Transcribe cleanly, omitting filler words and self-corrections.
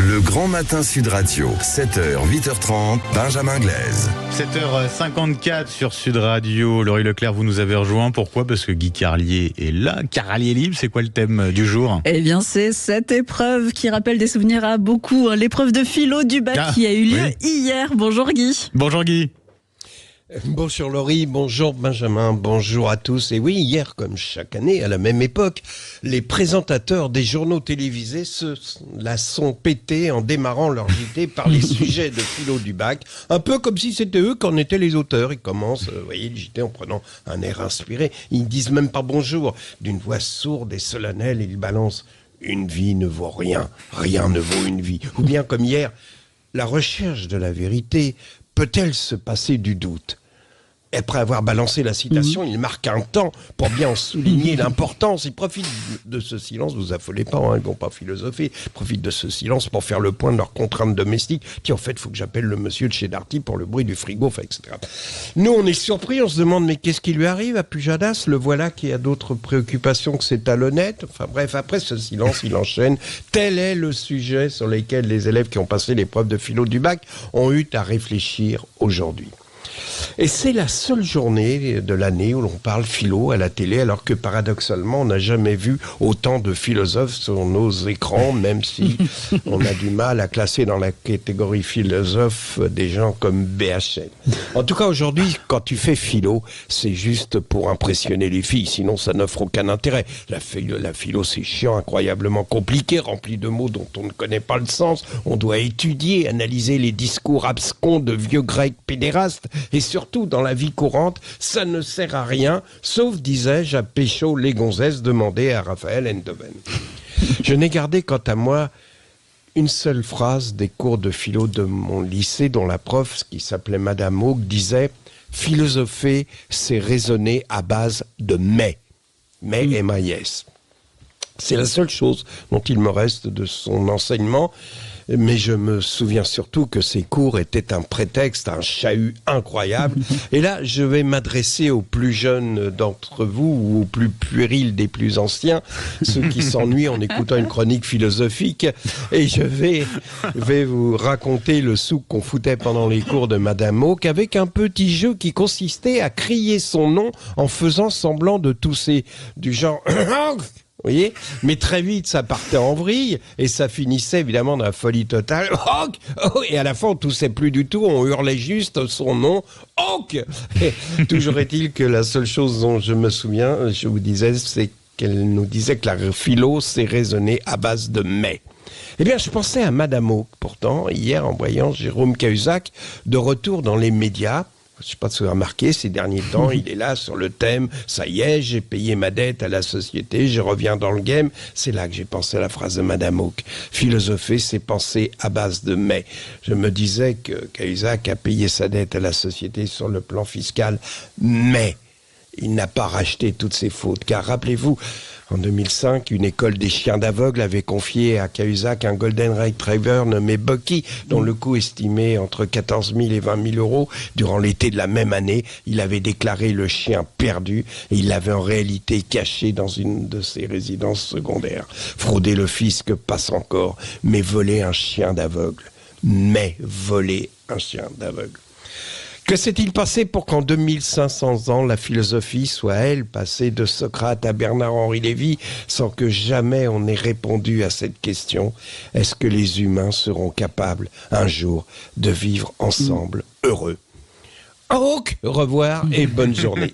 Le Grand Matin Sud Radio, 7h, 8h30, Benjamin Glaise. 7h54 sur Sud Radio. Laurie Leclerc, vous nous avez rejoint. Pourquoi ? Parce que Guy Carlier est là. Carlier libre, c'est quoi le thème du jour ? Eh bien, c'est cette épreuve qui rappelle des souvenirs à beaucoup. L'épreuve de philo du bac qui a eu lieu hier. Bonjour Guy. Bonjour Guy. Bonjour Laurie, bonjour Benjamin, bonjour à tous. Et oui, hier, comme chaque année, à la même époque, les présentateurs des journaux télévisés se la sont pétés en démarrant leur JT par les sujets de philo du bac. Un peu comme si c'était eux qu'en étaient les auteurs. Ils commencent, vous voyez, le JT en prenant un air inspiré. Ils ne disent même pas bonjour. D'une voix sourde et solennelle, ils balancent « Une vie ne vaut rien, rien ne vaut une vie ». Ou bien comme hier, la recherche de la vérité peut-elle se passer du doute ? Après avoir balancé la citation, il marque un temps pour bien en souligner l'importance. Il profite de ce silence, vous affolez pas, ils vont pas philosopher, ils profitent de ce silence pour faire le point de leurs contraintes domestiques. Tiens, en fait, il faut que j'appelle le monsieur de chez Darty pour le bruit du frigo, etc. Nous, on est surpris, on se demande, mais qu'est-ce qui lui arrive à Pujadas ? Le voilà qui a d'autres préoccupations que ses talonnettes. Enfin bref, après ce silence, il enchaîne. Tel est le sujet sur lequel les élèves qui ont passé l'épreuve de philo du bac ont eu à réfléchir aujourd'hui. Et c'est la seule journée de l'année où l'on parle philo à la télé, alors que paradoxalement, on n'a jamais vu autant de philosophes sur nos écrans, même si on a du mal à classer dans la catégorie philosophe des gens comme BHL. En tout cas, aujourd'hui, quand tu fais philo, c'est juste pour impressionner les filles, sinon ça n'offre aucun intérêt. La philo, c'est chiant, incroyablement compliqué, rempli de mots dont on ne connaît pas le sens. On doit étudier, analyser les discours abscons de vieux grecs pédérastes. Et surtout, dans la vie courante, ça ne sert à rien, sauf, disais-je, à pécho les gonzesses demandées à Raphaël Enthoven. Je n'ai gardé, quant à moi, une seule phrase des cours de philo de mon lycée, dont la prof, qui s'appelait Madame Hawke, disait « Philosopher, c'est raisonner à base de mais. Mais, M-A-I-S. » C'est la seule chose dont il me reste de son enseignement. Mais je me souviens surtout que ces cours étaient un prétexte, un chahut incroyable. Et là, je vais m'adresser aux plus jeunes d'entre vous, ou aux plus puérils des plus anciens, ceux qui s'ennuient en écoutant une chronique philosophique. Et je vais vous raconter le souk qu'on foutait pendant les cours de Madame Hawke, avec un petit jeu qui consistait à crier son nom en faisant semblant de tousser, du genre... Vous voyez ? Mais très vite, ça partait en vrille et ça finissait évidemment dans la folie totale. Hawk ! Et à la fin, on toussait plus du tout, on hurlait juste son nom. Hawk ! Toujours est-il que la seule chose dont je me souviens, je vous disais, c'est qu'elle nous disait que la philo, c'est raisonner à base de mais. Eh bien, je pensais à Madame Hawke, pourtant, hier, en voyant Jérôme Cahuzac de retour dans les médias. Je ne sais pas si vous avez remarqué, ces derniers temps, il est là sur le thème « Ça y est, j'ai payé ma dette à la société, je reviens dans le game ». C'est là que j'ai pensé à la phrase de Madame Hawke. Philosopher, c'est penser à base de « mais ». Je me disais que Cahuzac a payé sa dette à la société sur le plan fiscal, mais il n'a pas racheté toutes ses fautes. Car rappelez-vous, en 2005, une école des chiens d'aveugles avait confié à Cahuzac un Golden Retriever nommé Bucky, dont le coût estimé entre 14 000 et 20 000 euros. Durant l'été de la même année, il avait déclaré le chien perdu et il l'avait en réalité caché dans une de ses résidences secondaires. Frauder le fisc passe encore, mais voler un chien d'aveugle. Mais voler un chien d'aveugle. Que s'est-il passé pour qu'en 2500 ans, la philosophie soit, elle, passée de Socrate à Bernard-Henri Lévy, sans que jamais on ait répondu à cette question ? Est-ce que les humains seront capables, un jour, de vivre ensemble, heureux ? Au revoir et bonne journée.